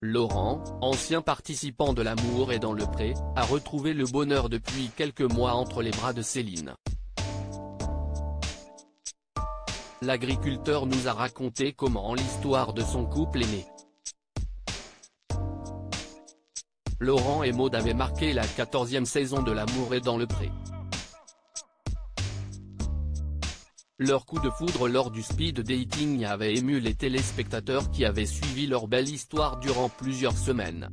Laurent, ancien participant de L'amour est dans le pré, a retrouvé le bonheur depuis quelques mois entre les bras de Céline. L'agriculteur nous a raconté comment l'histoire de son couple est née. Laurent et Maud avaient marqué la 14e saison de L'amour est dans le pré. Leur coup de foudre lors du speed dating avait ému les téléspectateurs qui avaient suivi leur belle histoire durant plusieurs semaines.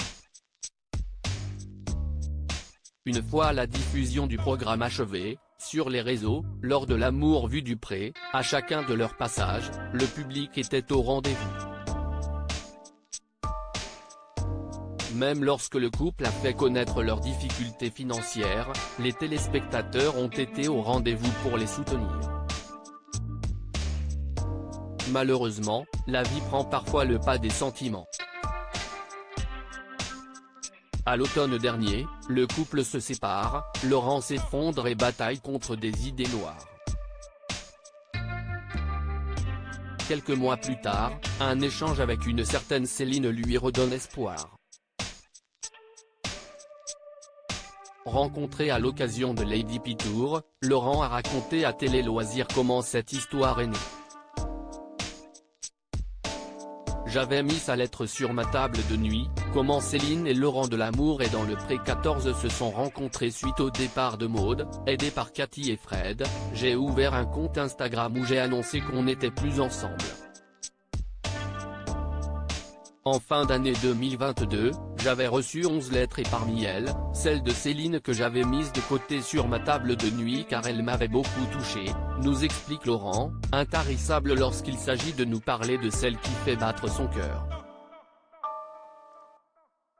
Une fois la diffusion du programme achevée, sur les réseaux, lors de L'amour vu du pré, à chacun de leurs passages, le public était au rendez-vous. Même lorsque le couple a fait connaître leurs difficultés financières, les téléspectateurs ont été au rendez-vous pour les soutenir. Malheureusement, la vie prend parfois le pas des sentiments. À l'automne dernier, le couple se sépare, Laurent s'effondre et bataille contre des idées noires. Quelques mois plus tard, un échange avec une certaine Céline lui redonne espoir. Rencontré à l'occasion de Lady P Tour, Laurent a raconté à Télé Loisirs comment cette histoire est née. J'avais mis sa lettre sur ma table de nuit, comment Céline et Laurent de L'amour est dans le pré 14 se sont rencontrés suite au départ de Maud, aidé par Cathy et Fred, j'ai ouvert un compte Instagram où j'ai annoncé qu'on n'était plus ensemble. En fin d'année 2022, j'avais reçu 11 lettres et parmi elles, celle de Céline que j'avais mise de côté sur ma table de nuit car elle m'avait beaucoup touché, nous explique Laurent, intarissable lorsqu'il s'agit de nous parler de celle qui fait battre son cœur.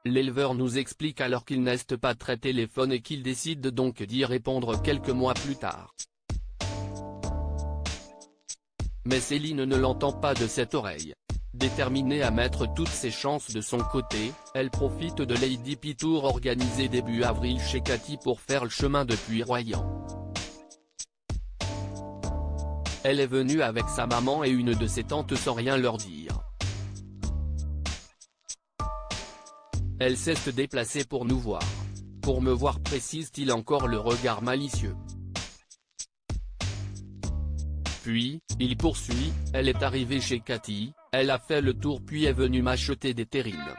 L'éleveur nous explique alors qu'il n'est pas très téléphone et qu'il décide donc d'y répondre quelques mois plus tard. Mais Céline ne l'entend pas de cette oreille. Déterminée à mettre toutes ses chances de son côté, elle profite de Lady P Tour organisée début avril chez Cathy pour faire le chemin depuis Royan. Elle est venue avec sa maman et une de ses tantes sans rien leur dire. Elle s'est déplacée pour nous voir. Pour me voir, précise-t-il encore le regard malicieux. Puis, il poursuit, elle est arrivée chez Cathy, elle a fait le tour puis est venue m'acheter des terrines.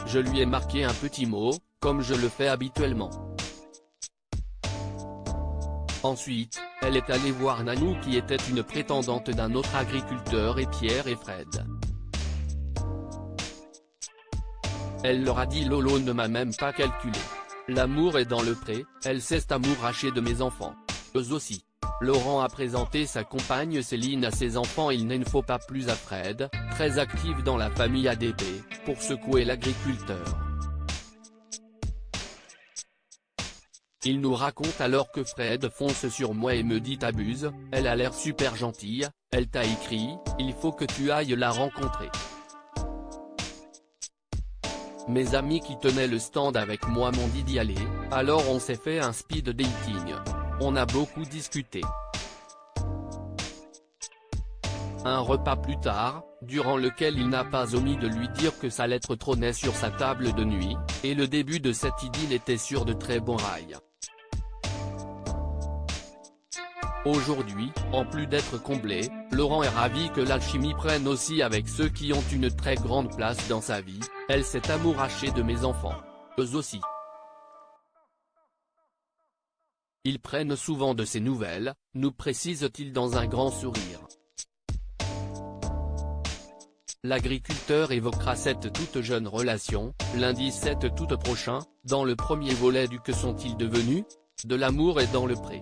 Je lui ai marqué un petit mot, comme je le fais habituellement. Ensuite, elle est allée voir Nanou qui était une prétendante d'un autre agriculteur et Pierre et Fred. Elle leur a dit Lolo ne m'a même pas calculé. L'amour est dans le pré, elle s'est amourachée de mes enfants. Eux aussi. Laurent a présenté sa compagne Céline à ses enfants. Il ne faut pas plus à Fred, très actif dans la famille ADP, pour secouer l'agriculteur. Il nous raconte alors que Fred fonce sur moi et me dit t'abuses, elle a l'air super gentille, elle t'a écrit, il faut que tu ailles la rencontrer. Mes amis qui tenaient le stand avec moi m'ont dit d'y aller, alors on s'est fait un speed dating. On a beaucoup discuté. Un repas plus tard, durant lequel il n'a pas omis de lui dire que sa lettre trônait sur sa table de nuit, et le début de cette idylle était sur de très bons rails. Aujourd'hui, en plus d'être comblé, Laurent est ravi que l'alchimie prenne aussi avec ceux qui ont une très grande place dans sa vie, elle s'est amourachée de mes enfants. Eux aussi. Ils prennent souvent de ses nouvelles, nous précise-t-il dans un grand sourire. L'agriculteur évoquera cette toute jeune relation, lundi 7 août prochain, dans le premier volet du Que sont-ils devenus ? De L'amour est dans le pré.